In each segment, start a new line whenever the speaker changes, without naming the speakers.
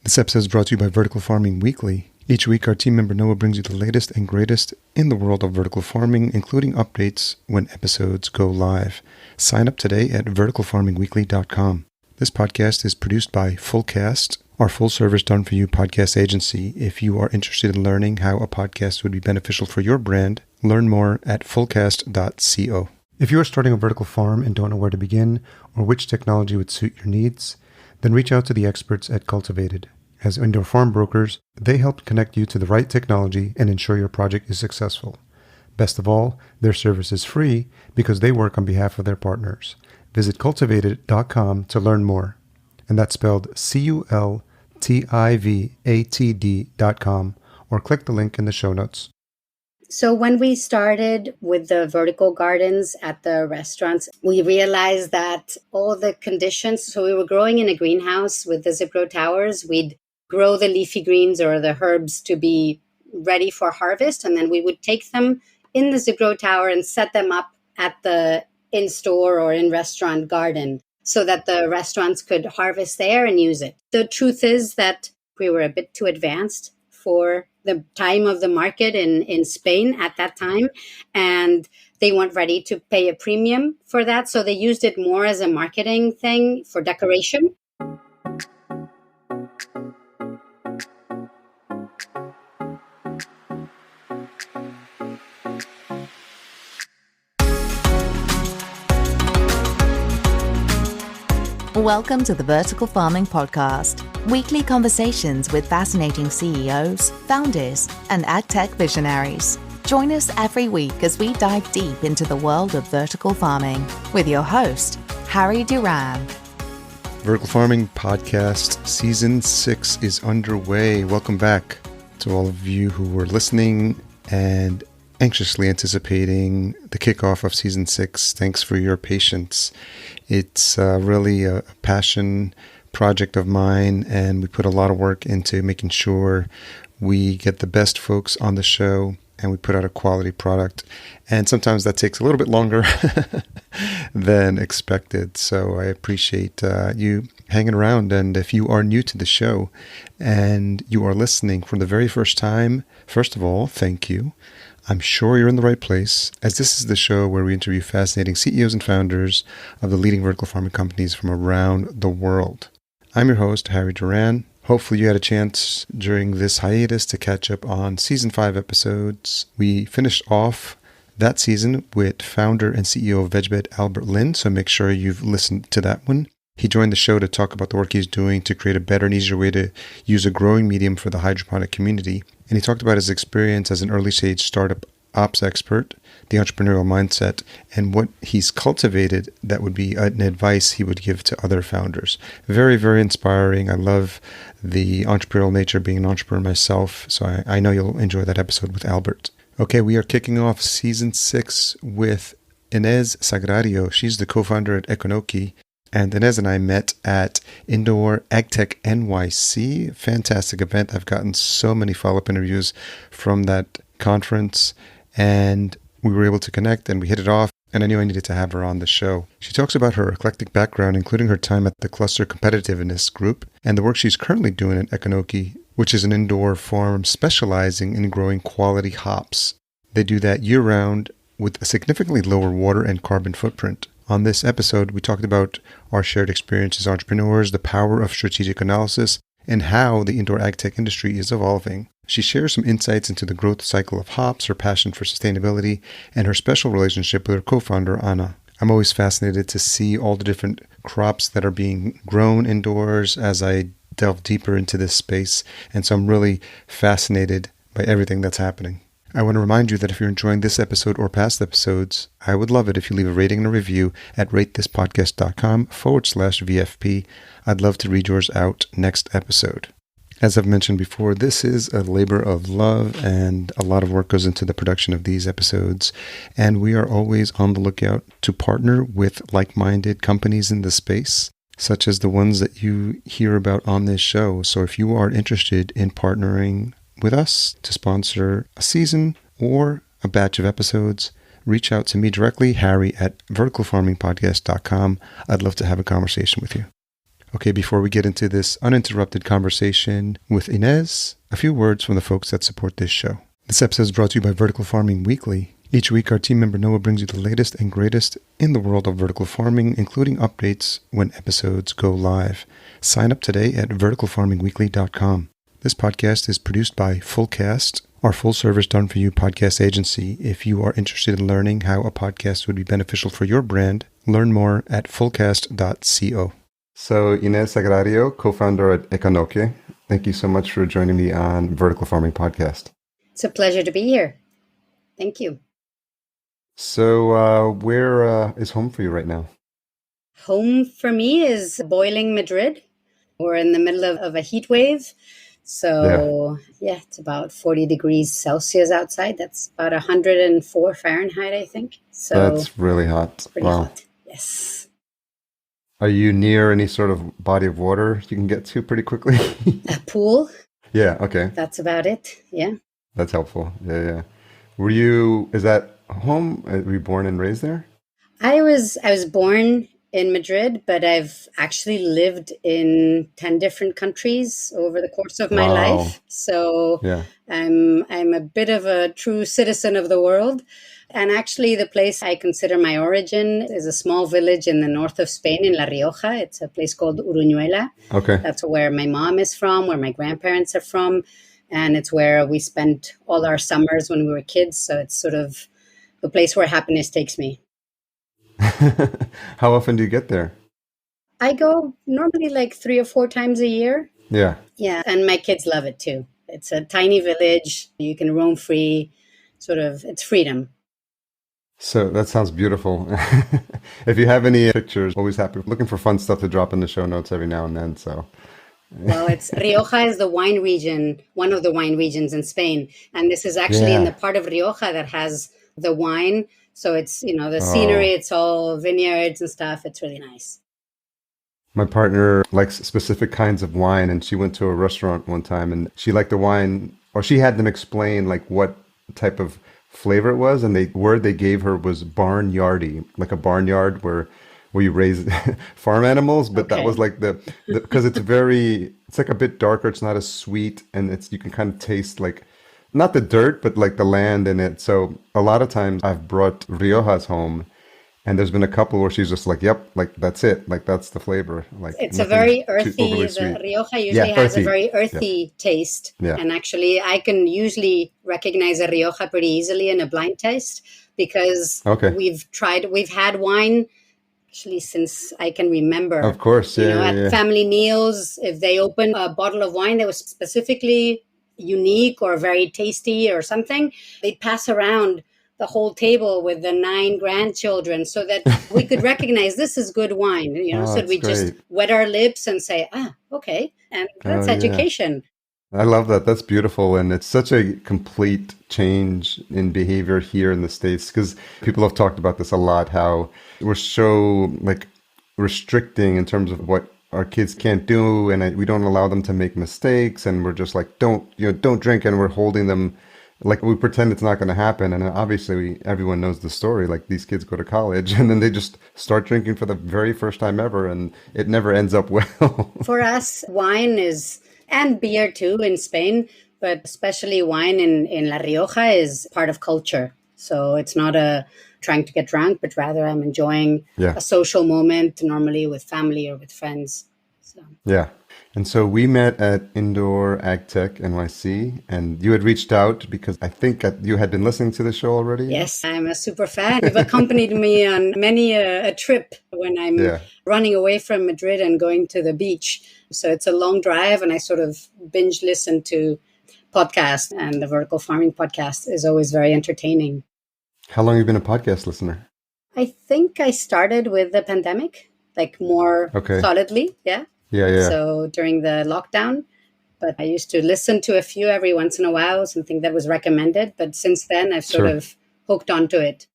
This episode is brought to you by Vertical Farming Weekly. Each week, our team member Noah brings you the latest and greatest in the world of vertical farming, including updates when episodes go live. Sign up today at verticalfarmingweekly.com. This podcast is produced by Fullcast, our full-service done-for-you podcast agency. If you are interested in learning how a podcast would be beneficial for your brand, learn more at fullcast.co. If you are starting a vertical farm and don't know where to begin or which technology would suit your needs, then reach out to the experts at Cultivated. As indoor farm brokers, they help connect you to the right technology and ensure your project is successful. Best of all, their service is free because they work on behalf of their partners. Visit cultivated.com to learn more. And that's spelled cultivated.com, or click the link in the show notes.
So when we started with the vertical gardens at the restaurants, we realized that all the conditions, so we were growing in a greenhouse with the zip grow towers. We'd grow the leafy greens or the herbs to be ready for harvest. And then we would take them in the zip grow tower and set them up at the in-store or in-restaurant garden so that the restaurants could harvest there and use it. The truth is that we were a bit too advanced for the time of the market in Spain at that time, and they weren't ready to pay a premium for that, so they used it more as a marketing thing for decoration.
Welcome to the Vertical Farming Podcast, weekly conversations with fascinating CEOs, founders, and AgTech visionaries. Join us every week as we dive deep into the world of vertical farming with your host, Harry Duran.
Vertical Farming Podcast Season 6 is underway. Welcome back to all of you who were listening and anxiously anticipating the kickoff of Season 6. Thanks for your patience. It's really a passion project of mine, and we put a lot of work into making sure we get the best folks on the show and we put out a quality product. And sometimes that takes a little bit longer than expected. So I appreciate you hanging around. And if you are new to the show and you are listening for the very first time, first of all, thank you. I'm sure you're in the right place, as this is the show where we interview fascinating CEOs and founders of the leading vertical farming companies from around the world. I'm your host, Harry Duran. Hopefully you had a chance during this hiatus to catch up on Season 5 episodes. We finished off that season with founder and CEO of VegBed, Albert Lin, so make sure you've listened to that one. He joined the show to talk about the work he's doing to create a better and easier way to use a growing medium for the hydroponic community. And he talked about his experience as an early-stage startup ops expert, the entrepreneurial mindset, and what he's cultivated that would be an advice he would give to other founders. Very, very inspiring. I love the entrepreneurial nature, being an entrepreneur myself, so I know you'll enjoy that episode with Albert. Okay, we are kicking off Season 6 with Inés Sagrario. She's the co-founder at Ekonoke. And Inés and I met at Indoor AgTech NYC. Fantastic event. I've gotten so many follow-up interviews from that conference, and we were able to connect and we hit it off, and I knew I needed to have her on the show. She talks about her eclectic background, including her time at the Cluster Competitiveness Group and the work she's currently doing at Ekonoke, which is an indoor farm specializing in growing quality hops. They do that year-round with a significantly lower water and carbon footprint. On this episode, we talked about our shared experience as entrepreneurs, the power of strategic analysis, and how the indoor AgTech industry is evolving. She shares some insights into the growth cycle of hops, her passion for sustainability, and her special relationship with her co-founder, Anna. I'm always fascinated to see all the different crops that are being grown indoors as I delve deeper into this space, and so I'm really fascinated by everything that's happening. I want to remind you that if you're enjoying this episode or past episodes, I would love it if you leave a rating and a review at ratethispodcast.com/VFP. I'd love to read yours out next episode. As I've mentioned before, this is a labor of love, and a lot of work goes into the production of these episodes. And we are always on the lookout to partner with like-minded companies in the space, such as the ones that you hear about on this show. So if you are interested in partnering with us to sponsor a season or a batch of episodes, reach out to me directly, Harry at verticalfarmingpodcast.com. I'd love to have a conversation with you. Okay, before we get into this uninterrupted conversation with Inés, a few words from the folks that support this show. This episode is brought to you by Vertical Farming Weekly. Each week, our team member Noah brings you the latest and greatest in the world of vertical farming, including updates when episodes go live. Sign up today at verticalfarmingweekly.com. This podcast is produced by Fullcast, our full-service done-for-you podcast agency. If you are interested in learning how a podcast would be beneficial for your brand, learn more at fullcast.co. So, Inés Sagrario, co-founder at Ekonoke, thank you so much for joining me on Vertical Farming Podcast.
It's a pleasure to be here. Thank you.
So, where is home for you right now?
Home for me is boiling Madrid. We're in the middle of a heat wave. So, yeah, it's about 40 degrees Celsius outside. That's about 104 Fahrenheit, I think. So
that's really hot.
It's pretty hot. Yes.
Are you near any sort of body of water you can get to pretty quickly?
A pool.
Yeah, okay.
That's about it. Yeah.
That's helpful. Yeah. Is that home? Were you born and raised there?
I was born in Madrid, but I've actually lived in 10 different countries over the course of my life. So I'm a bit of a true citizen of the world. And actually, the place I consider my origin is a small village in the north of Spain, in La Rioja. It's a place called Uruñuela.
Okay.
That's where my mom is from, where my grandparents are from. And it's where we spent all our summers when we were kids. So it's sort of the place where happiness takes me.
How often do you get there?
I go normally like 3 or 4 times a year.
Yeah.
Yeah. And my kids love it too. It's a tiny village. You can roam free. It's freedom.
So that sounds beautiful. If you have any pictures, always happy. Looking for fun stuff to drop in the show notes every now and then. So.
Well, Rioja is the wine region, one of the wine regions in Spain. And this is actually in the part of Rioja that has the wine. So it's, the scenery, it's all vineyards and stuff. It's really nice.
My partner likes specific kinds of wine, and she went to a restaurant one time and she liked the wine, or she had them explain like what type of flavor it was. And the word they gave her was barnyardy, like a barnyard where you raise farm animals, but that was like because it's like a bit darker. It's not as sweet, and you can kind of taste like, not the dirt, but like the land in it. So a lot of times I've brought Riojas home, and there's been a couple where she's just like, yep, like that's it. Like that's the flavor. Like
it's a very earthy, Rioja usually has a very earthy taste. Yeah. And actually I can usually recognize a Rioja pretty easily in a blind taste because we've had wine actually since I can remember.
Of course,
at family meals, if they open a bottle of wine that was specifically unique or very tasty or something, they'd pass around the whole table with the 9 grandchildren so that we could recognize this is good wine. So we just wet our lips and say, okay. And that's education.
I love that. That's beautiful. And it's such a complete change in behavior here in the States, because people have talked about this a lot, how we're so like restricting in terms of what our kids can't do. And we don't allow them to make mistakes. And we're just like, don't drink. And we're holding them like we pretend it's not going to happen. And obviously everyone knows the story. Like these kids go to college and then they just start drinking for the very first time ever. And it never ends up well. For
us, wine is... and beer too in Spain, but especially wine in La Rioja is part of culture. So it's not trying to get drunk, but rather I'm enjoying a social moment, normally with family or with friends. So.
Yeah. And so we met at Indoor AgTech NYC, and you had reached out because I think you had been listening to the show already.
Yes, I'm a super fan. You've accompanied me on many a trip when I'm running away from Madrid and going to the beach. So it's a long drive, and I sort of binge listen to podcasts, and the Vertical Farming podcast is always very entertaining.
How long have you been a podcast listener?
I think I started with the pandemic, like more solidly. Yeah. So during the lockdown, but I used to listen to a few every once in a while, something that was recommended. But since then, I've sort of hooked onto it.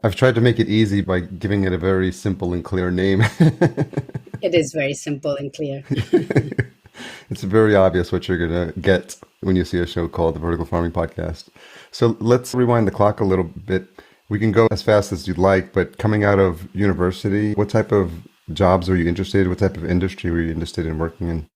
I've tried to make it easy by giving it a very simple and clear name.
It is very simple and clear.
It's very obvious what you're going to get when you see a show called the Vertical Farming Podcast. So let's rewind the clock a little bit. We can go as fast as you'd like, but coming out of university, what type of jobs were you interested in? What type of industry were you interested in working in?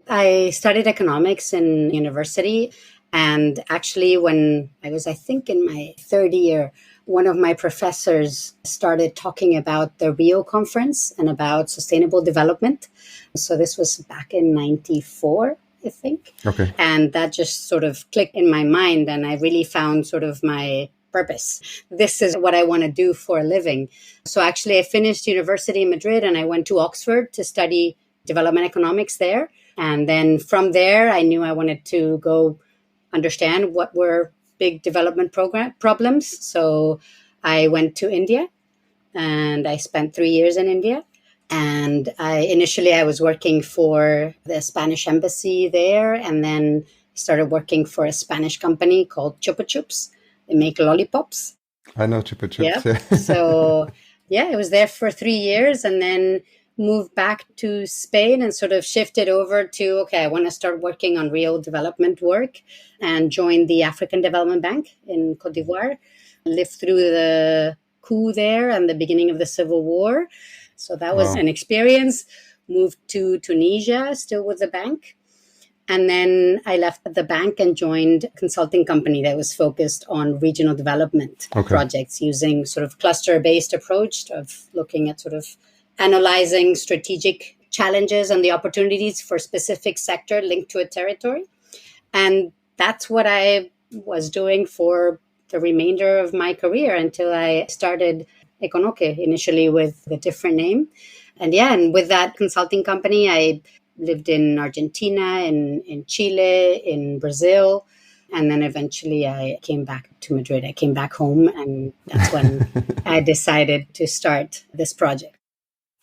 I studied economics in university. And actually, when I was, I think, in my third year, one of my professors started talking about the Rio conference and about sustainable development. So this was back in 94, I think.
Okay.
And that just sort of clicked in my mind. And I really found sort of my purpose. This is what I want to do for a living. So actually, I finished university in Madrid and I went to Oxford to study development economics there. And then from there, I knew I wanted to go understand what were big development problems. So I went to India and I spent 3 years in India. And initially I was working for the Spanish embassy there, and then started working for a Spanish company called Chupa Chups. They make lollipops.
I know Chupa
Yeah.
Chups.
So I was there for 3 years and then moved back to Spain and sort of shifted over to, okay, I want to start working on real development work, and joined the African Development Bank in Cote d'Ivoire. Lived through the coup there and the beginning of the civil war. So that was
Wow.
an experience. Moved to Tunisia, still with the bank. And then I left the bank and joined a consulting company that was focused on regional development projects, using sort of cluster-based approach of looking at sort of analyzing strategic challenges and the opportunities for specific sector linked to a territory. And that's what I was doing for the remainder of my career until I started Ekonoke, initially with a different name. And with that consulting company, I lived in Argentina, in Chile, in Brazil. And then eventually I came back to Madrid. I came back home, and that's when I decided to start this project.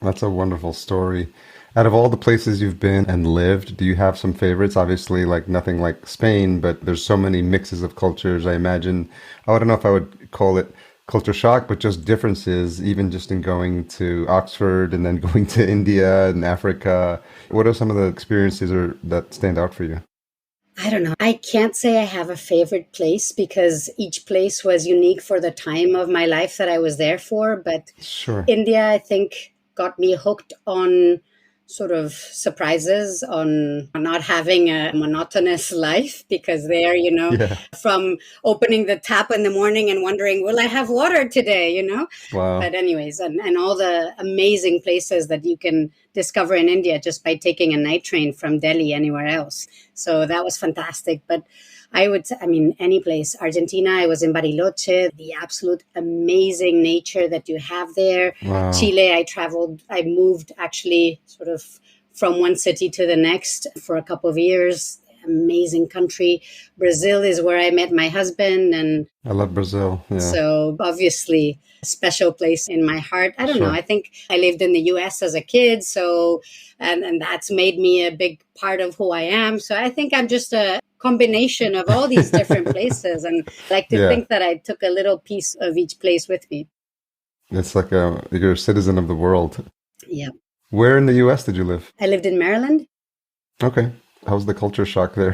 That's a wonderful story. Out of all the places you've been and lived, do you have some favorites? Obviously, like nothing like Spain, but there's so many mixes of cultures. I imagine, I don't know if I would call it culture shock, but just differences, even just in going to Oxford and then going to India and Africa. What are some of the experiences that stand out for you?
I don't know. I can't say I have a favorite place because each place was unique for the time of my life that I was there for. But
Sure.
India, I think, got me hooked on sort of surprises, on not having a monotonous life, because there, from opening the tap in the morning and wondering, will I have water today,
Wow.
But anyways, and all the amazing places that you can discover in India just by taking a night train from Delhi anywhere else. So that was fantastic. But any place. Argentina, I was in Bariloche, the absolute amazing nature that you have there.
Wow.
Chile, I moved actually sort of from one city to the next for a couple of years. Amazing country. Brazil is where I met my husband. And
I love Brazil. Yeah.
So obviously a special place in my heart. I don't
Sure.
know. I think I lived in the US as a kid. So, and that's made me a big part of who I am. So I think I'm just a combination of all these different places, and I like to think that I took a little piece of each place with me.
It's like you're a citizen of the world.
Yeah.
Where in the US did you live?
I lived in Maryland.
Okay. How's the culture shock there?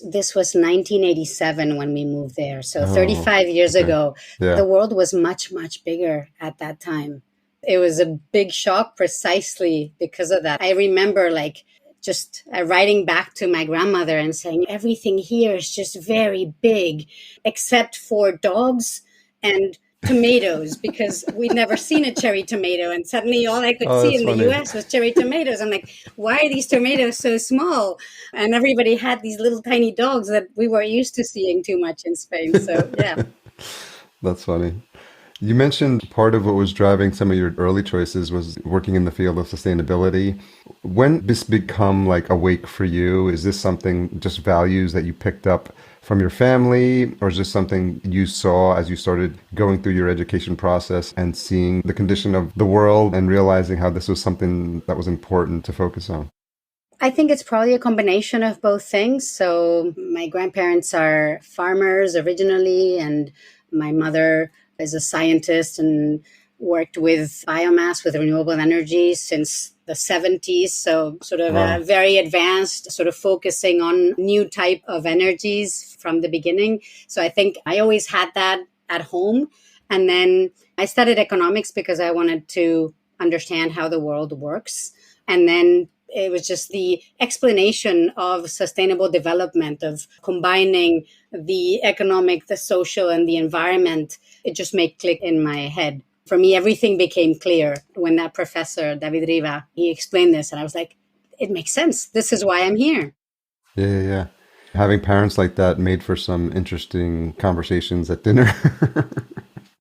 This was 1987 when we moved there. So 35 years ago, the world was much, much bigger at that time. It was a big shock precisely because of that. I remember just writing back to my grandmother and saying, everything here is just very big, except for dogs and tomatoes, because we'd never seen a cherry tomato. And suddenly all I could see in the US was cherry tomatoes. I'm like, why are these tomatoes so small? And everybody had these little tiny dogs that we were used to seeing too much in Spain. So, yeah.
That's funny. You mentioned part of what was driving some of your early choices was working in the field of sustainability. When did this become like awake for you? Is this something, just values that you picked up from your family, or is this something you saw as you started going through your education process and seeing the condition of the world and realizing how this was something that was important to focus on?
I think it's probably a combination of both things. So my grandparents are farmers originally, and my mother is a scientist and worked with biomass, with renewable energy since the 70s. So sort of a very advanced, sort of focusing on new type of energies from the beginning. So I think I always had that at home. And then I studied economics because I wanted to understand how the world works. And then it was just the explanation of sustainable development, of combining the economic, the social, and the environment. It just made click in my head. For me, everything became clear when that professor, David Riva, he explained this. And I was like, it makes sense. This is why I'm here.
Yeah. Having parents like that made for some interesting conversations at dinner.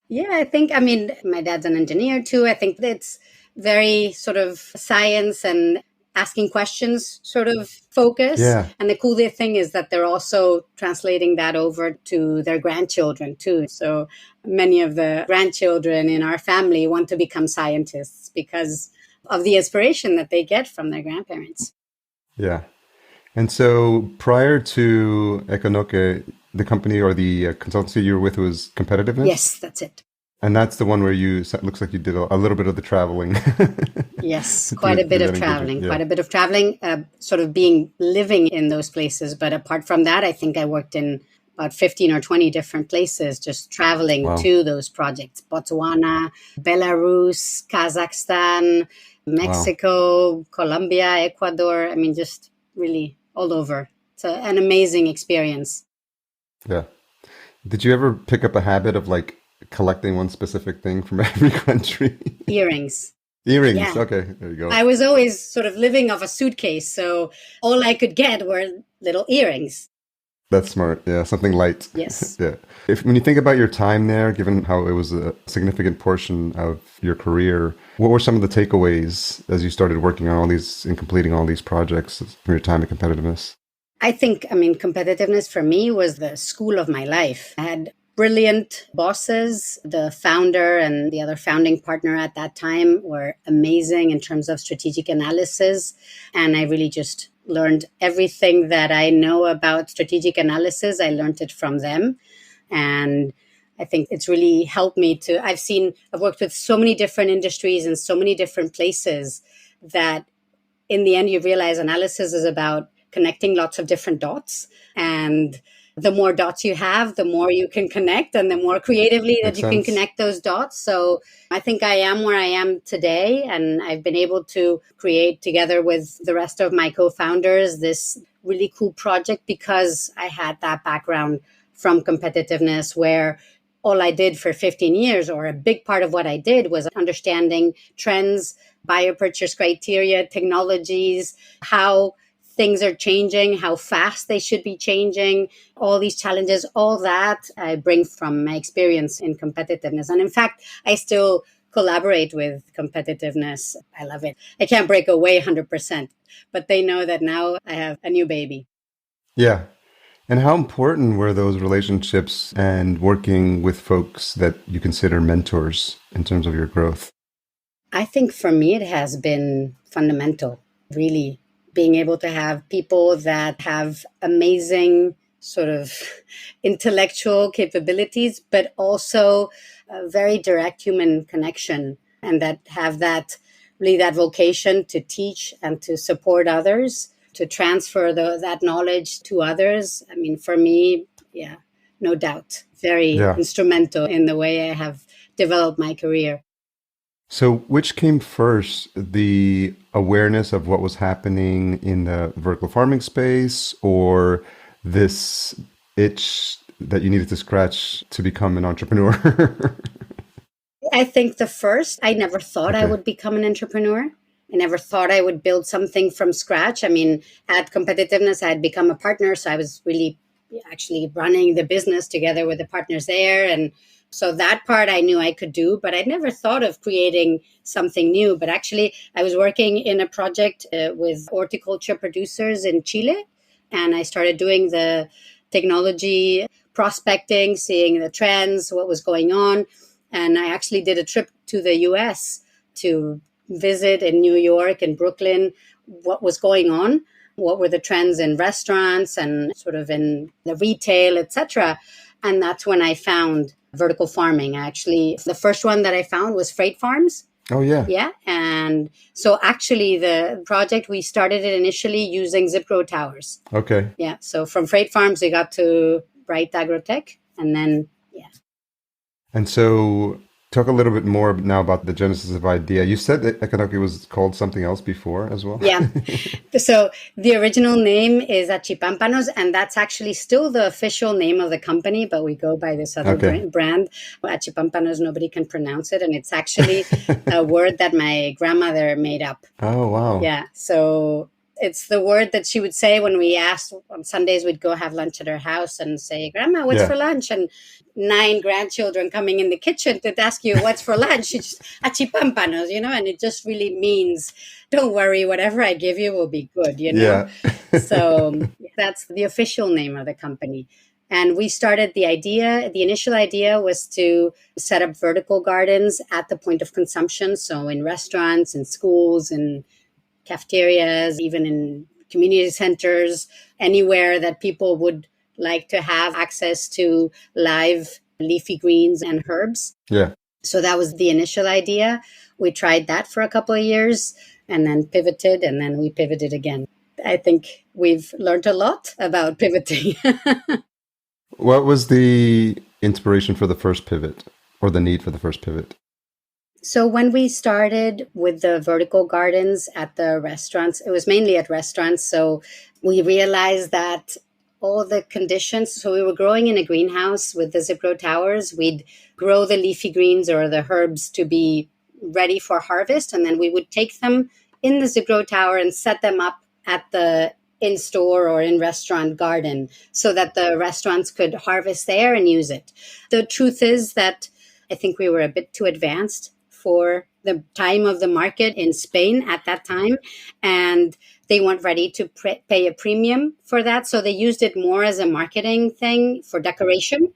Yeah, I mean, my dad's an engineer too. I think it's very sort of science and asking questions sort of focus.
Yeah.
And the cool thing is that they're also translating that over to their grandchildren too. So many of the grandchildren in our family want to become scientists because of the inspiration that they get from their grandparents.
Yeah. And so prior to Ekonoke, the company or the consultancy you were with was Competitiveness?
Yes, that's it.
And that's the one where it looks like you did a little bit of the traveling.
Yes, quite a bit of traveling, sort of living in those places. But apart from that, I think I worked in about 15 or 20 different places, just traveling to those projects. Botswana, Belarus, Kazakhstan, Mexico, Colombia, Ecuador. I mean, just really all over. It's an amazing experience.
Yeah. Did you ever pick up a habit of like collecting one specific thing from every country?
Earrings.
Earrings.
Yeah.
Okay, there you go.
I was always sort of living off a suitcase, so all I could get were little earrings.
That's smart. Yeah, something light.
Yes.
Yeah. When you think about your time there, given how it was a significant portion of your career, what were some of the takeaways as you started working on all these and completing all these projects from your time at Competitiveness?
I think, competitiveness for me was the school of my life. I had brilliant bosses. The founder and the other founding partner at that time were amazing in terms of strategic analysis. And I really just learned everything that I know about strategic analysis. I learned it from them. And I think it's really helped me I've worked with so many different industries and so many different places that in the end, you realize analysis is about connecting lots of different dots. And the more dots you have, the more you can connect and the more creatively that you can connect those dots. So I think I am where I am today. And I've been able to create together with the rest of my co-founders this really cool project because I had that background from competitiveness where all I did for 15 years, or a big part of what I did, was understanding trends, buyer purchase criteria, technologies, how things are changing, how fast they should be changing, all these challenges, all that I bring from my experience in competitiveness. And in fact, I still collaborate with competitiveness. I love it. I can't break away 100%, but they know that now I have a new baby.
Yeah. And how important were those relationships and working with folks that you consider mentors in terms of your growth?
I think for me, it has been fundamental, really being able to have people that have amazing sort of intellectual capabilities, but also a very direct human connection, and that have that vocation to teach and to support others, to transfer that knowledge to others. I mean, for me, yeah, no doubt, very instrumental in the way I have developed my career.
So which came first, the awareness of what was happening in the vertical farming space, or this itch that you needed to scratch to become an entrepreneur?
I think I never thought I would become an entrepreneur. I never thought I would build something from scratch. I mean, at Competitiveness, I had become a partner, so I was really actually running the business together with the partners there. And so that part I knew I could do, but I never thought of creating something new. But actually, I was working in a project with horticulture producers in Chile, and I started doing the technology prospecting, seeing the trends, what was going on. And I actually did a trip to the US to visit in New York and Brooklyn what was going on, what were the trends in restaurants and sort of in the retail, etc. And that's when I found vertical farming. Actually, the first one that I found was freight farms.
Oh, yeah.
Yeah. And so actually the project, we started it initially using zip grow towers.
Okay.
Yeah. So from freight farms, we got to Bright Agrotech, and then, yeah.
And so Talk a little bit more now about the genesis of idea. You said that Ekonoke was called something else before as well.
Yeah. So the original name is Achipampanos, and that's actually still the official name of the company, but we go by this other brand. Achipampanos, nobody can pronounce it, and it's actually a word that my grandmother made up.
Oh, wow.
Yeah. So it's the word that she would say when we asked on Sundays, we'd go have lunch at her house and say, Grandma, what's for lunch? And 9 grandchildren coming in the kitchen to ask you what's for lunch. She just, achipampanos, and it just really means, don't worry, whatever I give you will be good,
Yeah.
So that's the official name of the company. And we started the initial idea was to set up vertical gardens at the point of consumption. So in restaurants, in schools, in cafeterias, even in community centers, anywhere that people would like to have access to live leafy greens and herbs.
Yeah.
So that was the initial idea. We tried that for a couple of years and then pivoted, and then we pivoted again. I think we've learned a lot about pivoting.
What was the inspiration for the first pivot, or the need for the first pivot?
So when we started with the vertical gardens at the restaurants, it was mainly at restaurants. So we realized that all the conditions, so we were growing in a greenhouse with the zip grow towers. We'd grow the leafy greens or the herbs to be ready for harvest. And then we would take them in the zip grow tower and set them up at the in-store or in-restaurant garden so that the restaurants could harvest there and use it. The truth is that I think we were a bit too advanced for the time of the market in Spain at that time. And they weren't ready to pay a premium for that. So they used it more as a marketing thing for decoration.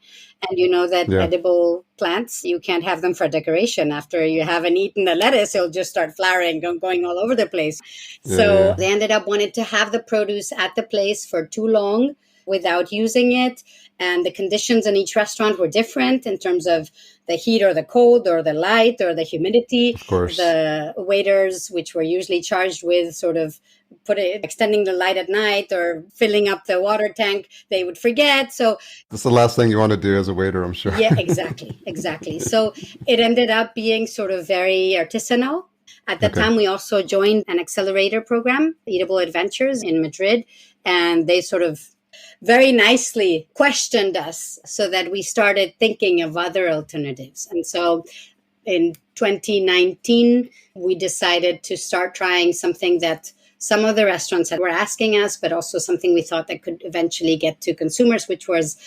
And you know that edible plants, you can't have them for decoration. After you haven't eaten the lettuce, it'll just start flowering, going all over the place. So they ended up wanting to have the produce at the place for too long without using it. And the conditions in each restaurant were different in terms of the heat or the cold or the light or the humidity.
Of course.
The waiters, which were usually charged with sort of extending the light at night or filling up the water tank, they would forget. So
that's the last thing you want to do as a waiter, I'm sure.
Yeah, exactly. So it ended up being sort of very artisanal. At that time, we also joined an accelerator program, Eatable Adventures in Madrid, and they sort of very nicely questioned us so that we started thinking of other alternatives. And so in 2019, we decided to start trying something that some of the restaurants were asking us, but also something we thought that could eventually get to consumers, which was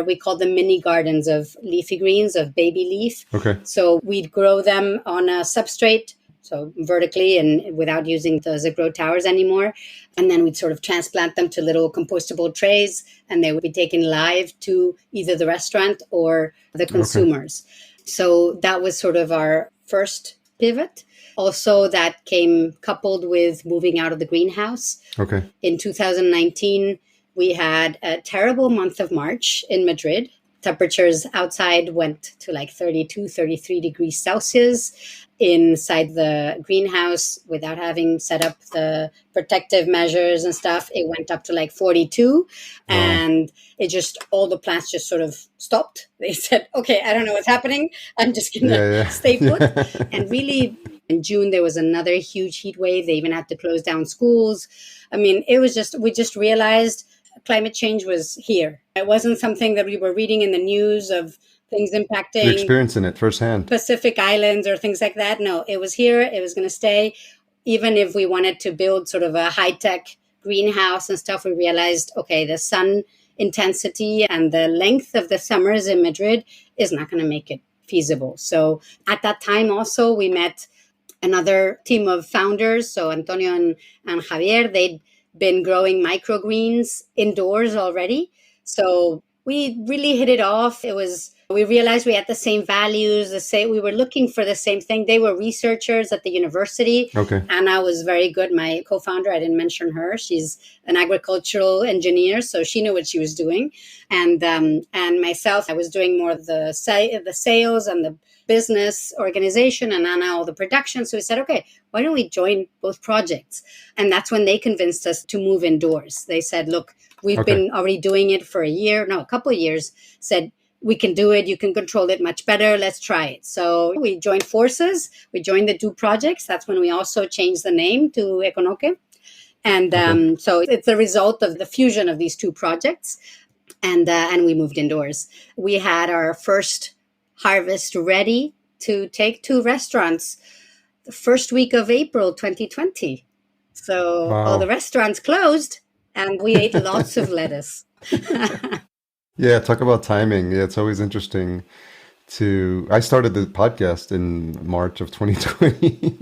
we called them mini gardens of leafy greens, of baby leaf.
Okay.
So we'd grow them on a substrate, so vertically and without using the zip grow towers anymore. And then we'd sort of transplant them to little compostable trays, and they would be taken live to either the restaurant or the consumers. So that was sort of our first pivot. Also, that came coupled with moving out of the greenhouse.
Okay.
In 2019, we had a terrible month of March in Madrid. Temperatures outside went to like 32, 33 degrees Celsius. Inside the greenhouse, without having set up the protective measures and stuff, it went up to like 42. Wow. And it just, all the plants just sort of stopped. They said, okay, I don't know what's happening. I'm just going to stay put. And really, in June, there was another huge heat wave. They even had to close down schools. I mean, it was just, we just realized climate change was here. It wasn't something that we were reading in the news of things impacting.
You're experiencing it firsthand.
Pacific Islands or things like that. No, it was here. It was going to stay. Even if we wanted to build sort of a high-tech greenhouse and stuff, we realized, okay, the sun intensity and the length of the summers in Madrid is not going to make it feasible. So at that time also, we met another team of founders. So Antonio and Javier, they'd been growing microgreens indoors already. So we really hit it off. We realized we had the same values, we were looking for the same thing. They were researchers at the university.
Okay.
Anna was very good. My co-founder, I didn't mention her. She's an agricultural engineer, so she knew what she was doing. And myself, I was doing more of the sales and the business organization, and Anna all the production. So we said, okay, why don't we join both projects? And that's when they convinced us to move indoors. They said, look, we've been already doing it for a couple of years. Said, we can do it. You can control it much better. Let's try it. So we joined forces. We joined the two projects. That's when we also changed the name to Ekonoke. And so it's a result of the fusion of these two projects. And we moved indoors. We had our first harvest ready to take to restaurants the first week of April 2020. So all the restaurants closed and we ate lots of lettuce.
Yeah, talk about timing. Yeah, it's always interesting I started the podcast in March of 2020,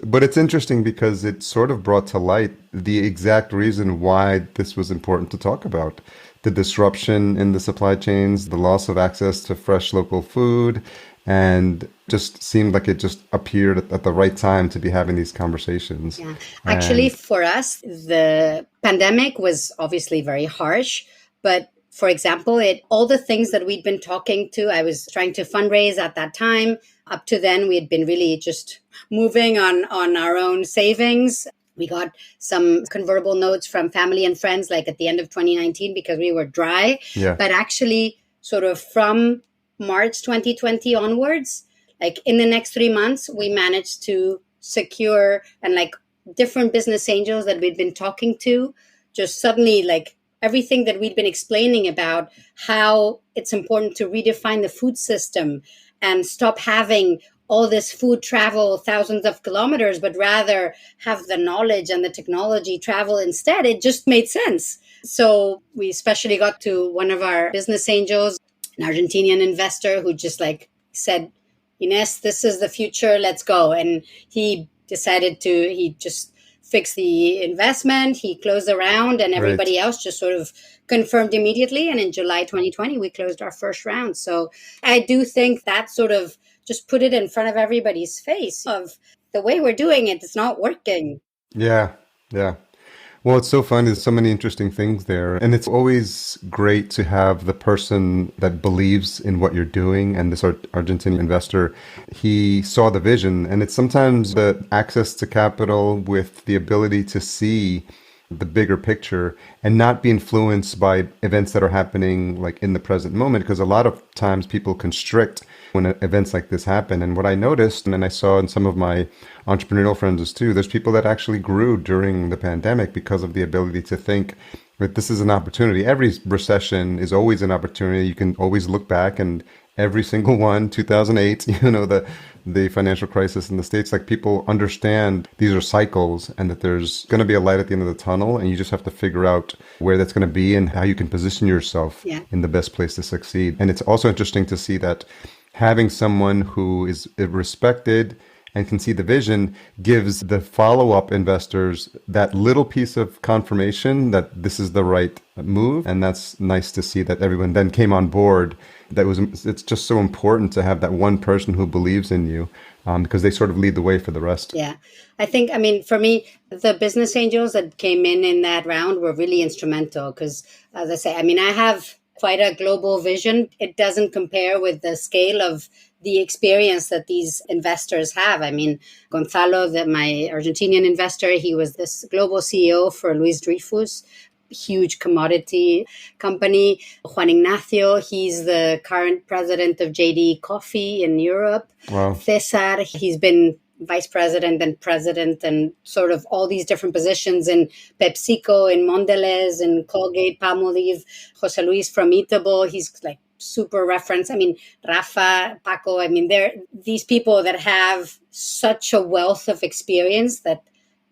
but it's interesting because it sort of brought to light the exact reason why this was important to talk about. The disruption in the supply chains, the loss of access to fresh local food, and just seemed like it just appeared at the right time to be having these conversations.
Yeah, actually for us, the pandemic was obviously very harsh, but for example, all the things that we'd been talking to, I was trying to fundraise at that time. Up to then, we had been really just moving on our own savings. We got some convertible notes from family and friends, like at the end of 2019, because we were dry.
Yeah.
But actually, sort of from March 2020 onwards, like in the next 3 months, we managed to secure and like different business angels that we'd been talking to, just suddenly like everything that we'd been explaining about how it's important to redefine the food system and stop having all this food travel thousands of kilometers, but rather have the knowledge and the technology travel instead. It just made sense. So we especially got to one of our business angels, an Argentinian investor who just like said, Ines, this is the future, let's go. And he just fixed the investment, he closed the round, and everybody else just sort of confirmed immediately. And in July 2020, we closed our first round. So I do think that sort of just put it in front of everybody's face of the way we're doing it, it's not working.
Yeah. Well, it's so fun. There's so many interesting things there. And it's always great to have the person that believes in what you're doing. And this Argentinian investor, he saw the vision. And it's sometimes the access to capital with the ability to see the bigger picture and not be influenced by events that are happening like in the present moment. Because a lot of times people constrict when events like this happen. And what I noticed, and I saw in some of my entrepreneurial friends too, there's people that actually grew during the pandemic because of the ability to think that this is an opportunity. Every recession is always an opportunity. You can always look back, and every single one, 2008, the financial crisis in the States, like people understand these are cycles and that there's going to be a light at the end of the tunnel, and you just have to figure out where that's going to be and how you can position yourself in the best place to succeed. And it's also interesting to see that having someone who is respected and can see the vision gives the follow-up investors that little piece of confirmation that this is the right move. And that's nice to see that everyone then came on board. It's just so important to have that one person who believes in you, because they sort of lead the way for the rest.
Yeah. I think, for me, the business angels that came in that round were really instrumental because, as I say, I have quite a global vision. It doesn't compare with the scale of the experience that these investors have. Gonzalo, my Argentinian investor, he was this global CEO for Luis Dreyfus, huge commodity company. Juan Ignacio, he's the current president of JD Coffee in Europe.
Wow.
Cesar, he's been vice president and sort of all these different positions in PepsiCo, in Mondelez, in Colgate, Palmolive. Jose Luis from Eatable, he's like super reference. Rafa, Paco, they're these people that have such a wealth of experience that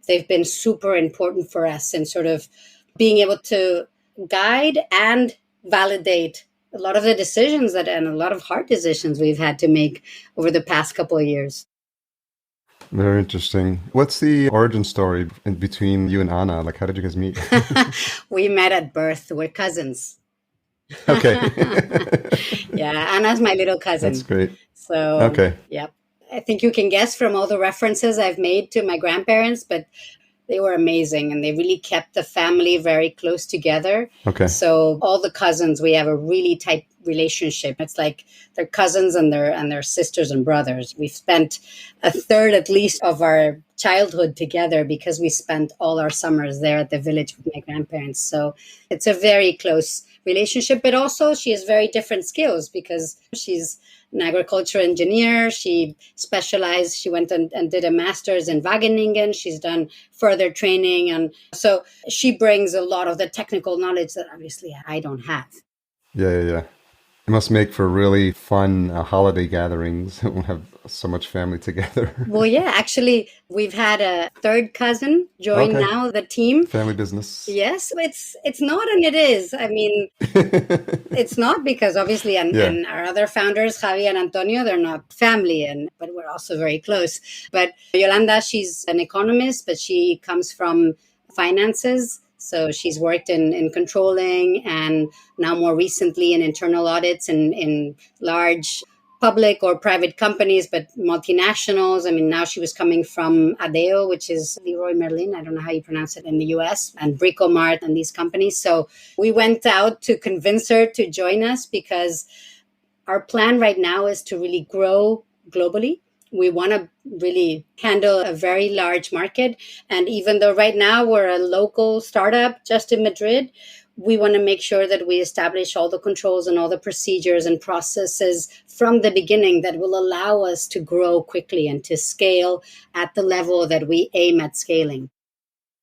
they've been super important for us in sort of being able to guide and validate a lot of the decisions and a lot of hard decisions we've had to make over the past couple of years.
Very interesting. What's the origin story between you and Anna? Like, how did you guys meet?
We met at birth. We're cousins.
Okay.
Yeah, Anna's my little cousin.
That's great.
So,
okay.
Yep. I think you can guess from all the references I've made to my grandparents, but they were amazing and they really kept the family very close together.
Okay.
So all the cousins, we have a really tight relationship. It's like they're cousins and they're sisters and brothers. We've spent a third at least of our childhood together because we spent all our summers there at the village with my grandparents. So it's a very close relationship, but also she has very different skills because she's an agriculture engineer. She specialized, she went and did a master's in Wageningen. She's done further training. And so she brings a lot of the technical knowledge that obviously I don't have.
Yeah. It must make for really fun holiday gatherings. We'll have so much family together.
Well, yeah, actually, we've had a third cousin join now the team.
Family business.
Yes, it's not and it is. I mean, it's not because obviously, and our other founders, Javi and Antonio, they're not family, but we're also very close. But Yolanda, she's an economist, but she comes from finances. So she's worked in controlling and now more recently in internal audits in large public or private companies, but multinationals. I mean, now she was coming from Adeo, which is Leroy Merlin. I don't know how you pronounce it in the US, and Bricomart and these companies. So we went out to convince her to join us because our plan right now is to really grow globally. We want to really handle a very large market. And even though right now we're a local startup just in Madrid, we want to make sure that we establish all the controls and all the procedures and processes from the beginning that will allow us to grow quickly and to scale at the level that we aim at scaling.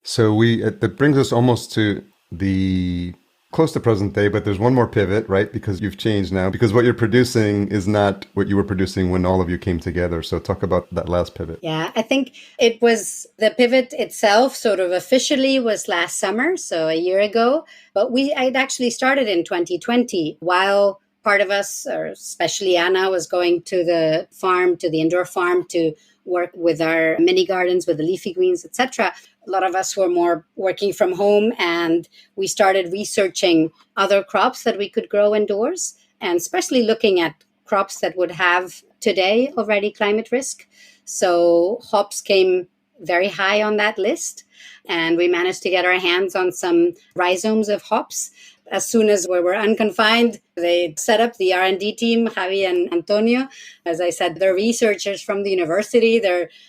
So that brings us almost to the close to present day, but there's one more pivot, right? Because you've changed now, because what you're producing is not what you were producing when all of you came together. So talk about that last pivot.
Yeah, I think it was the pivot itself sort of officially was last summer, so a year ago. But I'd actually started in 2020 while part of us, or especially Anna, was going to the farm, to the indoor farm to work with our mini gardens, with the leafy greens, etc. A lot of us were more working from home, and we started researching other crops that we could grow indoors, and especially looking at crops that would have today already climate risk. So hops came very high on that list, and we managed to get our hands on some rhizomes of hops. As soon as we were unconfined, they set up the R&D team, Javi and Antonio. As I said, they're researchers from the university.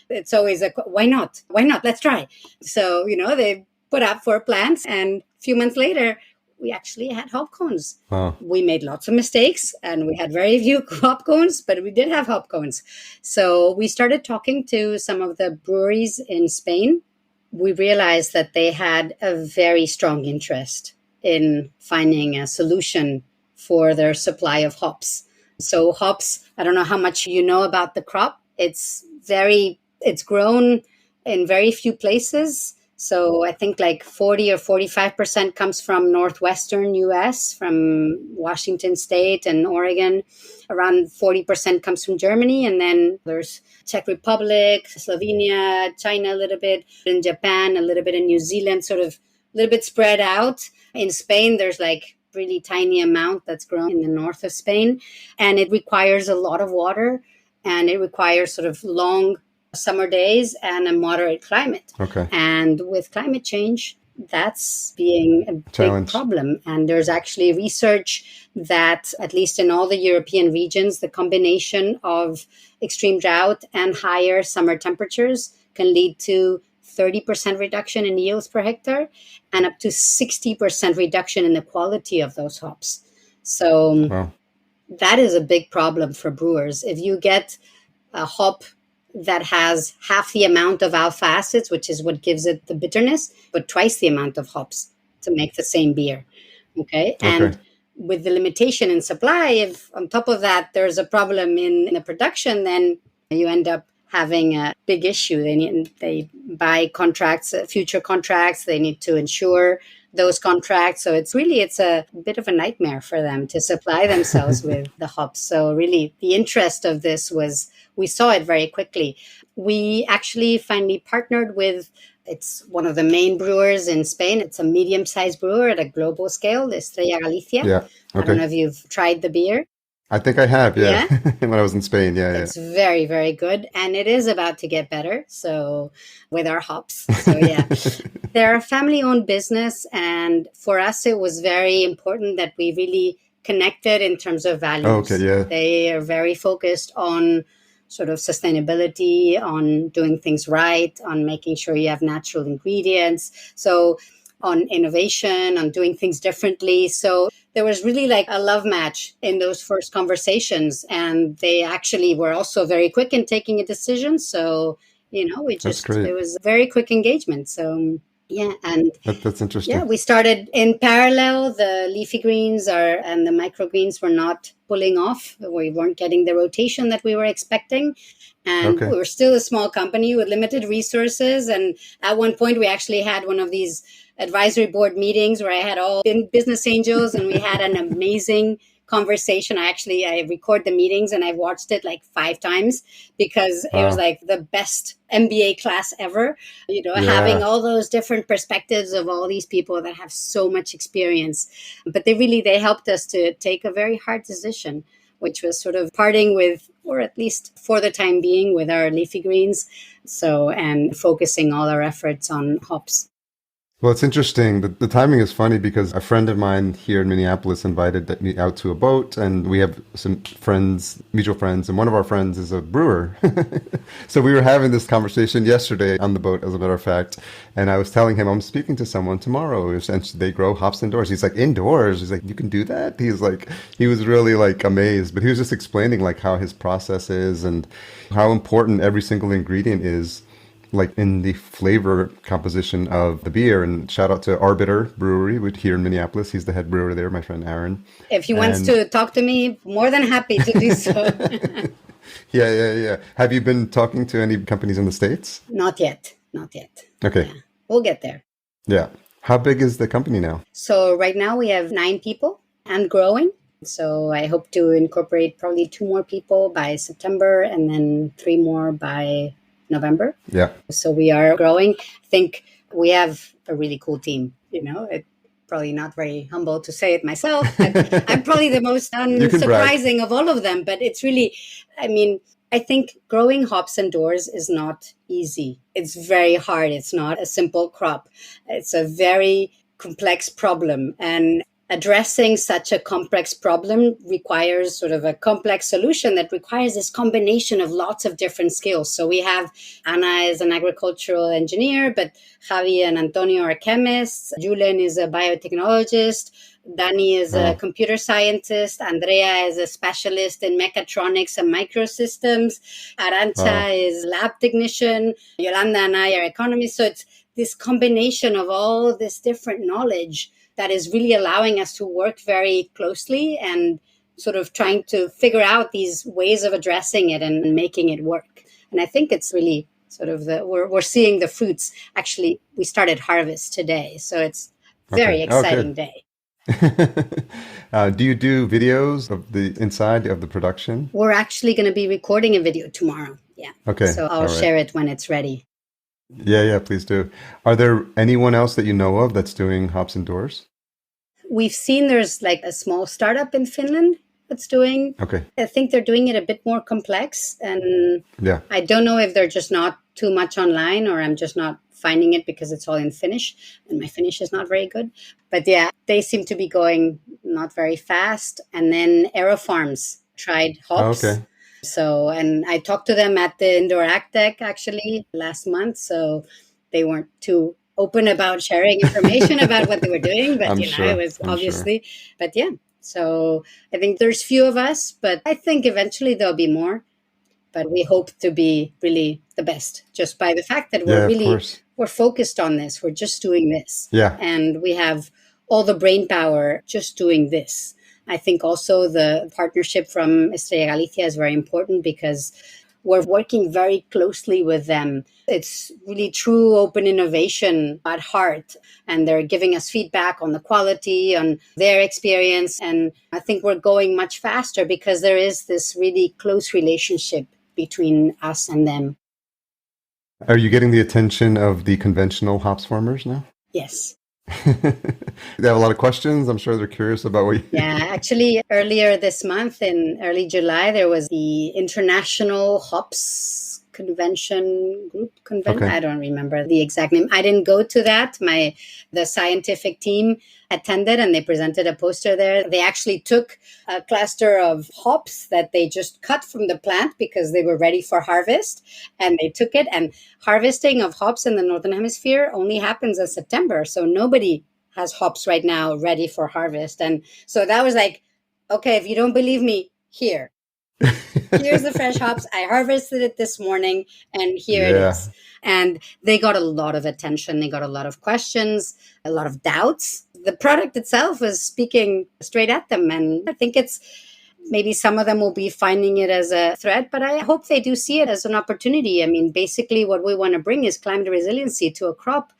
It's always why not? Why not? Let's try. So, they put up 4 plants, and a few months later, we actually had hop cones.
Wow.
We made lots of mistakes, and we had very few hop cones, but we did have hop cones. So we started talking to some of the breweries in Spain. We realized that they had a very strong interest in finding a solution for their supply of hops. So hops, I don't know how much you know about the crop. It's grown in very few places. So I think like 40 or 45% comes from northwestern US, from Washington State and Oregon. Around 40% comes from Germany. And then there's Czech Republic, Slovenia, China a little bit, in Japan, a little bit in New Zealand, sort of a little bit spread out. In Spain, there's like really tiny amount that's grown in the north of Spain. And it requires a lot of water, and it requires sort of long summer days and a moderate climate.
Okay.
And with climate change, that's being a big problem. And there's actually research that, at least in all the European regions, the combination of extreme drought and higher summer temperatures can lead to 30% reduction in yields per hectare and up to 60% reduction in the quality of those hops. So That is a big problem for brewers. If you get a hop that has half the amount of alpha acids, which is what gives it the bitterness, but twice the amount of hops to make the same beer. Okay. And with the limitation in supply, if on top of that there's a problem in the production, then you end up having a big issue. They buy contracts, future contracts. They need to insure those contracts. So it's a bit of a nightmare for them to supply themselves with the hops. So really the interest of this was, we saw it very quickly. We actually finally partnered with, it's one of the main brewers in Spain. It's a medium-sized brewer at a global scale, Estrella Galicia.
Yeah. Okay.
I don't know if you've tried the beer.
I think I have, yeah. When I was in Spain,
It's very, very good. And it is about to get better. So with our hops. So yeah, they're a family-owned business. And for us, it was very important that we really connected in terms of values.
Oh, okay, yeah.
They are very focused on sort of sustainability, on doing things right, on making sure you have natural ingredients. So on innovation, on doing things differently. So there was really like a love match in those first conversations. And they actually were also very quick in taking a decision. So,
That's great.
it was a very quick engagement. So, yeah. And
That's interesting.
yeah, we started in parallel. The leafy greens and the microgreens were not pulling off. We weren't getting the rotation that we were expecting. And we were still a small company with limited resources. And at one point, we actually had one of these advisory board meetings where I had all business angels, and we had an amazing conversation. I record the meetings, and I've watched it like 5 times because it was like the best MBA class ever, having all those different perspectives of all these people that have so much experience. But they helped us to take a very hard decision, which was sort of parting with, or at least for the time being, with our leafy greens. So, and focusing all our efforts on hops.
Well, it's interesting. The timing is funny because a friend of mine here in Minneapolis invited me out to a boat, and we have some friends, mutual friends, and one of our friends is a brewer. So we were having this conversation yesterday on the boat, as a matter of fact, and I was telling him I'm speaking to someone tomorrow, and they grow hops indoors. He's like, indoors? He's like, you can do that? He was really like amazed, but he was just explaining like how his process is and how important every single ingredient is, like in the flavor composition of the beer. And shout out to Arbiter Brewery here in Minneapolis. He's the head brewer there, my friend Aaron.
If he wants to talk to me, more than happy to do so.
Yeah. Have you been talking to any companies in the States?
Not yet.
Okay.
Yeah. We'll get there.
Yeah. How big is the company now?
So right now we have 9 people and growing. So I hope to incorporate probably 2 more people by September and then 3 more by November.
Yeah.
So we are growing. I think we have a really cool team. It's probably not very humble to say it myself. I'm probably the most unsurprising of all of them, but it's really, I think growing hops indoors is not easy. It's very hard. It's not a simple crop. It's a very complex problem. And addressing such a complex problem requires sort of a complex solution that requires this combination of lots of different skills. So we have Ana is an agricultural engineer, but Javi and Antonio are chemists. Julen is a biotechnologist. Dani is a computer scientist. Andrea is a specialist in mechatronics and microsystems. Arancha is lab technician. Yolanda and I are economists. So it's this combination of all this different knowledge that is really allowing us to work very closely and sort of trying to figure out these ways of addressing it and making it work. And I think it's really sort of we're seeing the fruits. Actually, we started harvest today, so it's a very exciting day.
Do you do videos of the inside of the production?
We're actually going to be recording a video tomorrow. Yeah.
Okay.
So I'll share it when it's ready.
Yeah, please do. Are there anyone else that you know of that's doing hops indoors?
We've seen there's like a small startup in Finland that's doing.
Okay.
I think they're doing it a bit more complex. And I don't know if they're just not too much online or I'm just not finding it because it's all in Finnish and my Finnish is not very good. But yeah, they seem to be going not very fast. And then AeroFarms tried hops.
Okay.
So, and I talked to them at the Indoor AgTech actually last month. So they weren't too open about sharing information about what they were doing, but it was obviously, but yeah. So I think there's few of us, but I think eventually there'll be more, but we hope to be really the best just by the fact that we're focused on this. We're just doing this.
Yeah.
And we have all the brain power just doing this. I think also the partnership from Estrella Galicia is very important because we're working very closely with them. It's really true open innovation at heart. And they're giving us feedback on the quality, on their experience. And I think we're going much faster because there is this really close relationship between us and them.
Are you getting the attention of the conventional hops farmers now?
Yes.
They have a lot of questions. I'm sure they're curious about what you...
Yeah, actually, earlier this month in early July, there was the International Hops Group.
Okay.
I don't remember the exact name. I didn't go to that. The scientific team attended and they presented a poster there. They actually took a cluster of hops that they just cut from the plant because they were ready for harvest, and they took it. And harvesting of hops in the Northern Hemisphere only happens in September. So nobody has hops right now ready for harvest. And so that was like, okay, if you don't believe me, here's the fresh hops. I harvested it this morning and here it is. And they got a lot of attention. They got a lot of questions, a lot of doubts. The product itself was speaking straight at them. And I think it's maybe some of them will be finding it as a threat, but I hope they do see it as an opportunity. I mean, basically what we want to bring is climate resiliency to a crop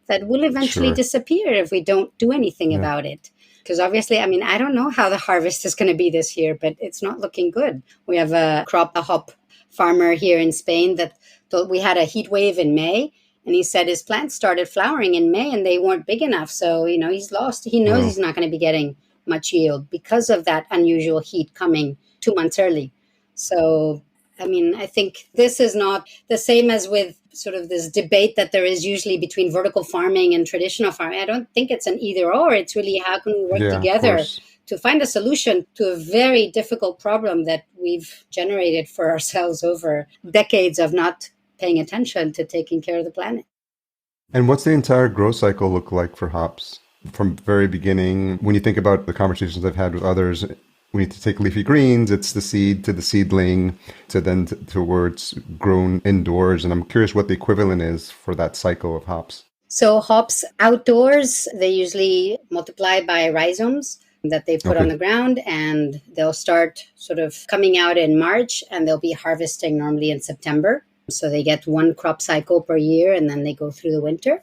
that will eventually disappear if we don't do anything about it. Because obviously, I mean, I don't know how the harvest is going to be this year, but it's not looking good. We have a hop farmer here in Spain that thought we had a heat wave in May. And he said his plants started flowering in May and they weren't big enough. So, he's lost. He knows he's not going to be getting much yield because of that unusual heat coming 2 months early. So, I mean, I think this is not the same as with sort of this debate that there is usually between vertical farming and traditional farming. I don't think it's an either or. It's really how can we work together to find a solution to a very difficult problem that we've generated for ourselves over decades of not paying attention to taking care of the planet.
And what's the entire growth cycle look like for hops? From very beginning, when you think about the conversations I've had with others, we need to take leafy greens, it's the seed to the seedling to then towards grown indoors. And I'm curious what the equivalent is for that cycle of hops.
So hops outdoors, they usually multiply by rhizomes that they put on the ground, and they'll start sort of coming out in March and they'll be harvesting normally in September. So they get one crop cycle per year and then they go through the winter.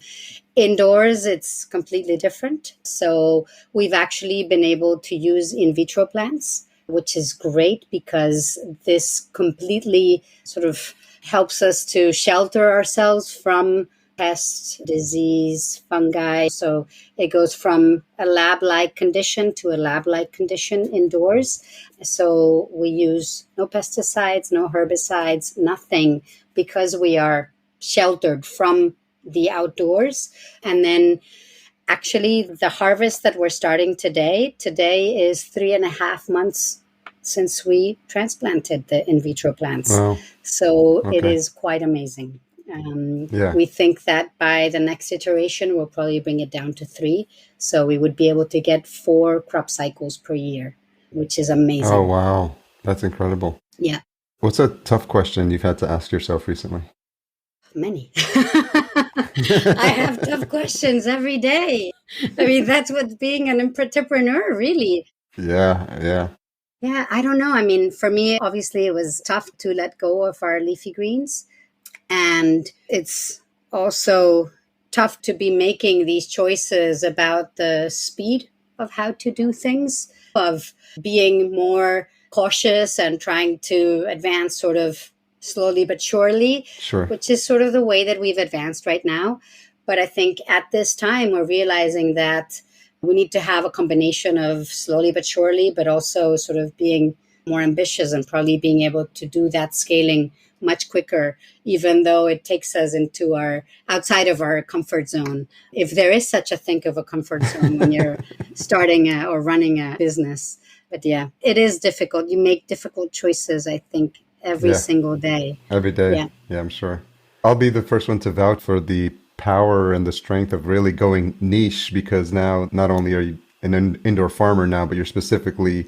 Indoors, it's completely different. So we've actually been able to use in vitro plants, which is great because this completely sort of helps us to shelter ourselves from pests, disease, fungi. So it goes from a lab-like condition to a lab-like condition indoors. So we use no pesticides, no herbicides, nothing, because we are sheltered from the outdoors. And then actually the harvest that we're starting today is 3.5 months since we transplanted the in vitro plants.
Wow.
So it is quite amazing. We think that by the next iteration, we'll probably bring it down to 3. So we would be able to get 4 crop cycles per year, which is amazing.
Oh, wow. That's incredible.
Yeah.
What's a tough question you've had to ask yourself recently?
Many. I have tough questions every day. I mean, that's what being an entrepreneur, really.
Yeah.
Yeah, I don't know. I mean, for me, obviously, it was tough to let go of our leafy greens. And it's also tough to be making these choices about the speed of how to do things, of being more cautious and trying to advance sort of slowly but surely, which is sort of the way that we've advanced right now. But I think at this time, we're realizing that we need to have a combination of slowly but surely, but also sort of being more ambitious and probably being able to do that scaling much quicker, even though it takes us into outside of our comfort zone. If there is such a thing of a comfort zone when you're starting or running a business. But yeah, it is difficult. You make difficult choices, I think, every single day.
Every day. Yeah, I'm sure. I'll be the first one to vouch for the power and the strength of really going niche, because now not only are you an indoor farmer now, but you're specifically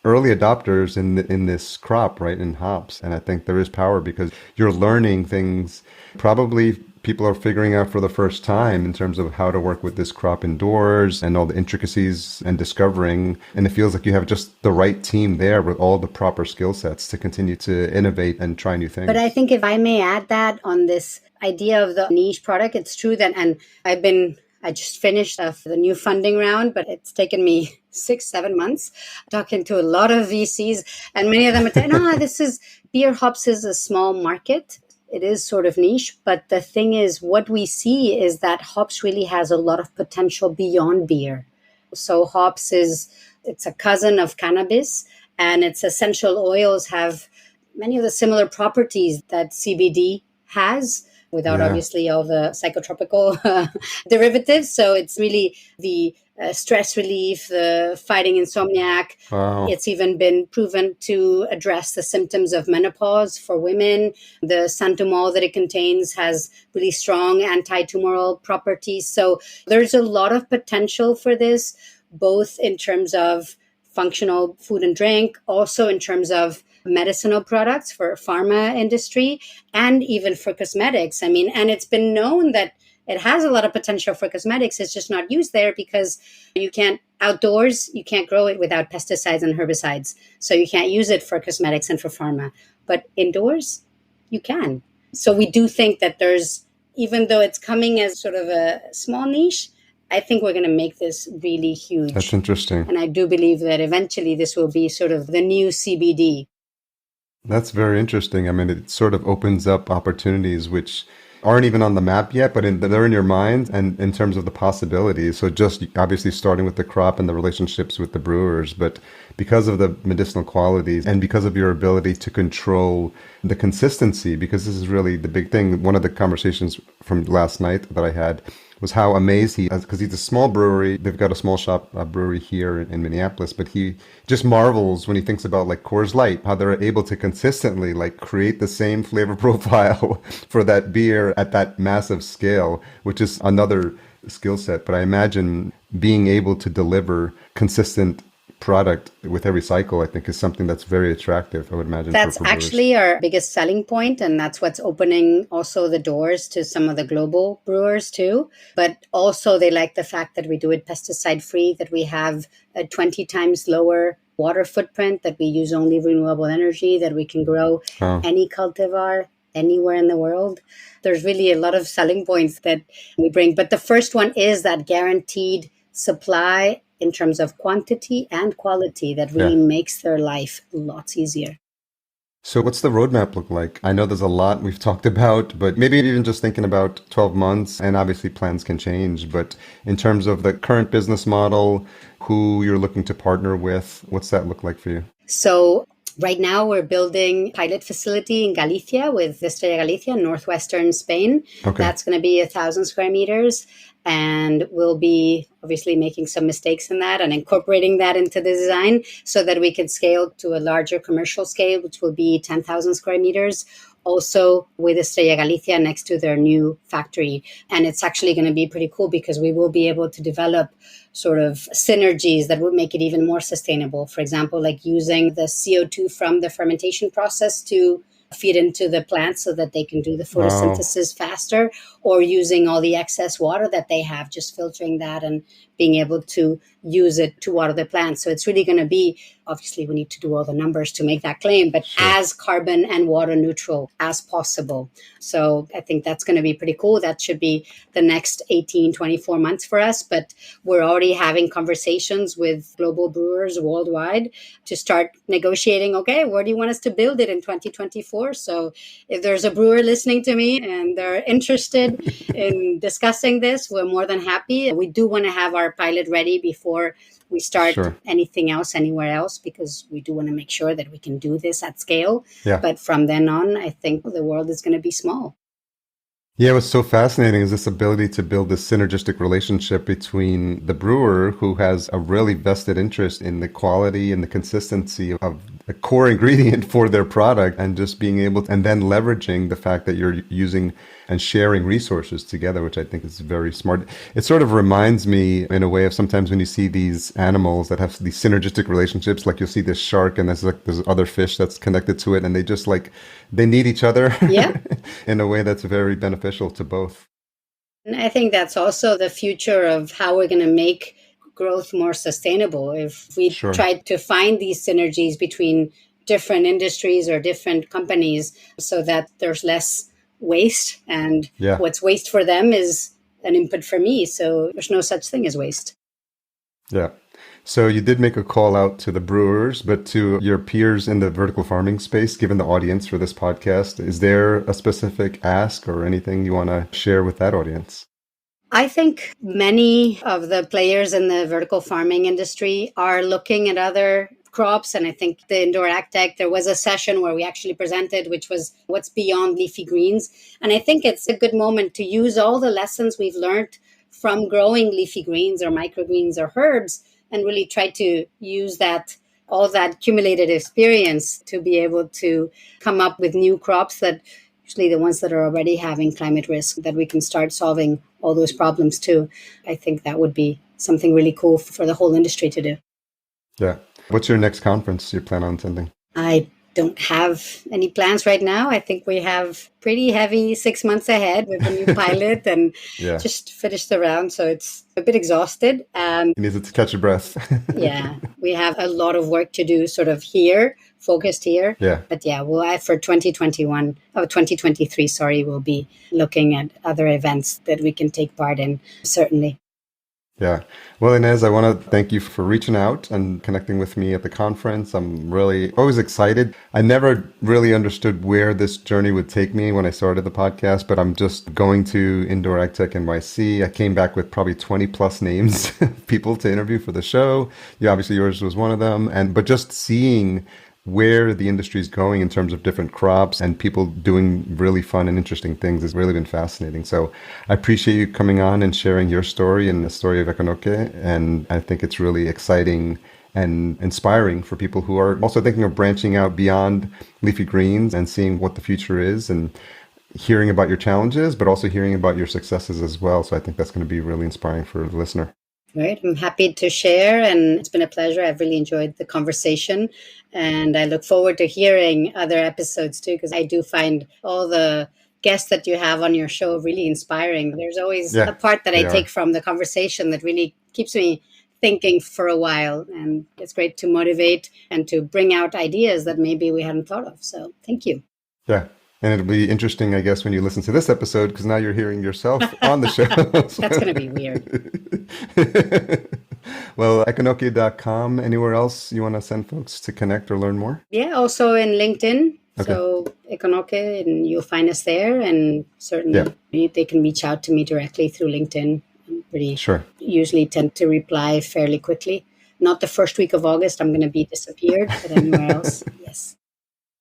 early adopters in this crop, right, in hops. And I think there is power because you're learning things probably people are figuring out for the first time in terms of how to work with this crop indoors and all the intricacies and discovering. And it feels like you have just the right team there with all the proper skill sets to continue to innovate and try new things.
But I think if I may add that on this idea of the niche product, it's true that, and I just finished the new funding round, but it's taken me 6-7 months talking to a lot of VCs, and many of them are saying, beer hops is a small market. It is sort of niche, but the thing is, what we see is that hops really has a lot of potential beyond beer. So hops it's a cousin of cannabis, and its essential oils have many of the similar properties that CBD has without obviously all the psychotropical derivatives. So it's really the stress relief, the fighting insomniac.
Wow.
It's even been proven to address the symptoms of menopause for women. The santumol that it contains has really strong anti-tumoral properties. So there's a lot of potential for this, both in terms of functional food and drink, also in terms of medicinal products for pharma industry, and even for cosmetics. I mean, and it's been known that it has a lot of potential for cosmetics. It's just not used there because you can't grow it without pesticides and herbicides. So you can't use it for cosmetics and for pharma. But indoors, you can. So we do think that even though it's coming as sort of a small niche, I think we're going to make this really huge.
That's interesting.
And I do believe that eventually this will be sort of the new CBD.
That's very interesting. I mean, it sort of opens up opportunities which aren't even on the map yet, but they're in your mind and in terms of the possibilities. So just obviously starting with the crop and the relationships with the brewers, but because of the medicinal qualities and because of your ability to control the consistency, because this is really the big thing. One of the conversations from last night that I had was how amazed he is, because he's a small brewery. They've got a small shop brewery here in Minneapolis, but he just marvels when he thinks about like Coors Light, how they're able to consistently like create the same flavor profile for that beer at that massive scale, which is another skill set. But I imagine being able to deliver consistent product with every cycle, I think, is something that's very attractive, I would imagine.
That's actually our biggest selling point, and that's what's opening also the doors to some of the global brewers too. But also they like the fact that we do it pesticide free, that we have a 20 times lower water footprint, that we use only renewable energy, that we can grow any cultivar anywhere in the world. There's really a lot of selling points that we bring. But the first one is that guaranteed supply in terms of quantity and quality that really makes their life lots easier.
So what's the roadmap look like? I know there's a lot we've talked about, but maybe even just thinking about 12 months, and obviously plans can change, but in terms of the current business model, who you're looking to partner with, what's that look like for you?
So right now we're building a pilot facility in Galicia with Estrella Galicia, northwestern Spain. Okay. That's going to be 1,000 square meters. And we'll be obviously making some mistakes in that and incorporating that into the design so that we can scale to a larger commercial scale, which will be 10,000 square meters. Also with Estrella Galicia next to their new factory. And it's actually going to be pretty cool because we will be able to develop sort of synergies that would make it even more sustainable. For example, like using the CO2 from the fermentation process to feed into the plants so that they can do the photosynthesis faster, or using all the excess water that they have, just filtering that and being able to use it to water the plants. So it's really going to be, obviously we need to do all the numbers to make that claim, but as carbon and water neutral as possible. So I think that's going to be pretty cool. That should be the next 18, 24 months for us. But we're already having conversations with global brewers worldwide to start negotiating, okay, where do you want us to build it in 2024? So if there's a brewer listening to me and they're interested in discussing this, we're more than happy. We do want to have our pilot ready before we start anything else anywhere else, because we do want to make sure that we can do this at scale. Yeah. But from then on, I think the world is going to be small.
Yeah, what's so fascinating is this ability to build this synergistic relationship between the brewer, who has a really vested interest in the quality and the consistency of a core ingredient for their product, and just being able to, and then leveraging the fact that you're using and sharing resources together, which I think is very smart. It sort of reminds me in a way of sometimes when you see these animals that have these synergistic relationships, like you'll see this shark and there's other fish that's connected to it, and they just like, they need each other in a way that's very beneficial to both.
And I think that's also the future of how we're going to make growth more sustainable. If we try to find these synergies between different industries or different companies so that there's less waste, and what's waste for them is an input for me. So there's no such thing as waste.
Yeah. So you did make a call out to the brewers, but to your peers in the vertical farming space, given the audience for this podcast, is there a specific ask or anything you want to share with that audience?
I think many of the players in the vertical farming industry are looking at other crops. And I think the indoor AgTech, there was a session where we actually presented, which was what's beyond leafy greens. And I think it's a good moment to use all the lessons we've learned from growing leafy greens or microgreens or herbs and really try to use all that accumulated experience to be able to come up with new crops that usually the ones that are already having climate risk, that we can start solving all those problems too. I think that would be something really cool for the whole industry to do.
Yeah. What's your next conference you plan on attending?
I don't have any plans right now. I think we have pretty heavy 6 months ahead with a new pilot and just finished the round. So it's a bit exhausted.
You need to catch your breath.
Yeah, we have a lot of work to do sort of here, focused here.
Yeah.
But yeah, for 2023, we'll be looking at other events that we can take part in, certainly.
Yeah. Well, Inés, I want to thank you for reaching out and connecting with me at the conference. I'm really always excited. I never really understood where this journey would take me when I started the podcast, but I'm just going to Indoor AgTech NYC. I came back with probably 20 plus names of people to interview for the show. Yeah, obviously yours was one of them. But just seeing where the industry is going in terms of different crops and people doing really fun and interesting things has really been fascinating. So I appreciate you coming on and sharing your story and the story of Ekonoke. And I think it's really exciting and inspiring for people who are also thinking of branching out beyond leafy greens and seeing what the future is and hearing about your challenges, but also hearing about your successes as well. So I think that's going to be really inspiring for the listener.
Right. I'm happy to share, and it's been a pleasure. I've really enjoyed the conversation, and I look forward to hearing other episodes too, because I do find all the guests that you have on your show really inspiring. There's always a part that I take from the conversation that really keeps me thinking for a while, and it's great to motivate and to bring out ideas that maybe we hadn't thought of. So thank you.
Yeah. And it'll be interesting, I guess, when you listen to this episode, because now you're hearing yourself on the show.
That's going to be weird.
Well, ekonoke.com. Anywhere else you want to send folks to connect or learn more?
Yeah, also in LinkedIn. Okay. So Ekonoke, and you'll find us there. And certainly they can reach out to me directly through LinkedIn. I'm pretty usually tend to reply fairly quickly. Not the first week of August. I'm going to be disappeared, but anywhere else, yes.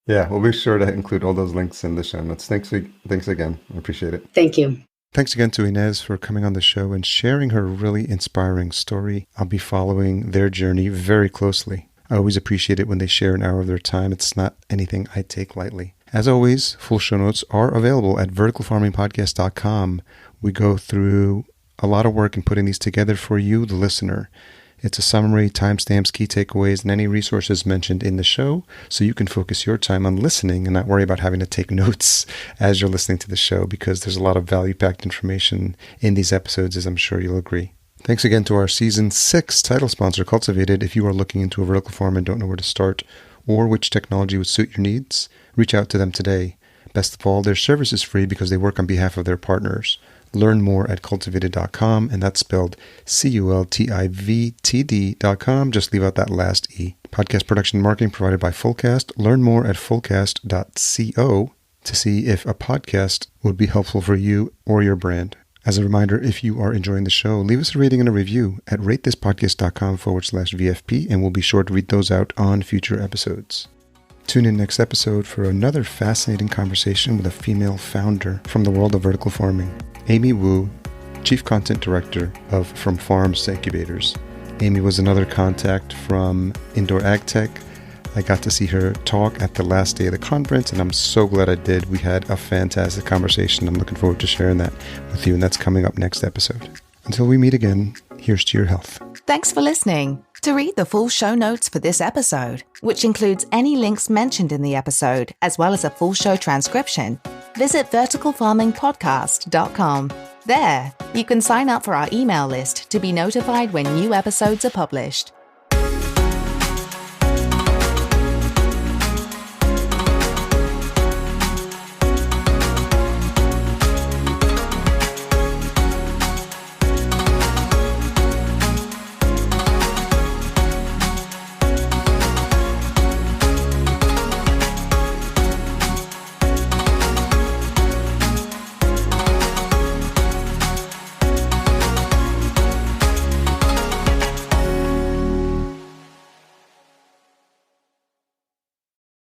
Yeah, we'll be sure to include all those links in the show notes. Thanks again. I appreciate it.
Thank you.
Thanks again to Inés for coming on the show and sharing her really inspiring story. I'll be following their journey very closely. I always appreciate it when they share an hour of their time. It's not anything I take lightly. As always, full show notes are available at verticalfarmingpodcast.com. We go through a lot of work in putting these together for you, the listener. It's a summary, timestamps, key takeaways, and any resources mentioned in the show, so you can focus your time on listening and not worry about having to take notes as you're listening to the show, because there's a lot of value-packed information in these episodes, as I'm sure you'll agree. Thanks again to our Season 6 title sponsor, Cultivated. If you are looking into a vertical farm and don't know where to start or which technology would suit your needs, reach out to them today. Best of all, their service is free because they work on behalf of their partners. Learn more at cultivated.com, and that's spelled cultivtd.com. Just leave out that last E. Podcast production and marketing provided by Fullcast. Learn more at fullcast.co to see if a podcast would be helpful for you or your brand. As a reminder, if you are enjoying the show, leave us a rating and a review at ratethispodcast.com/VFP, and we'll be sure to read those out on future episodes. Tune in next episode for another fascinating conversation with a female founder from the world of vertical farming. Amy Wu, Chief Content Director of From Farms to Incubators. Amy was another contact from Indoor AgTech. I got to see her talk at the last day of the conference, and I'm so glad I did. We had a fantastic conversation. I'm looking forward to sharing that with you, and that's coming up next episode. Until we meet again, here's to your health.
Thanks for listening. To read the full show notes for this episode, which includes any links mentioned in the episode, as well as a full show transcription, visit verticalfarmingpodcast.com. There, you can sign up for our email list to be notified when new episodes are published.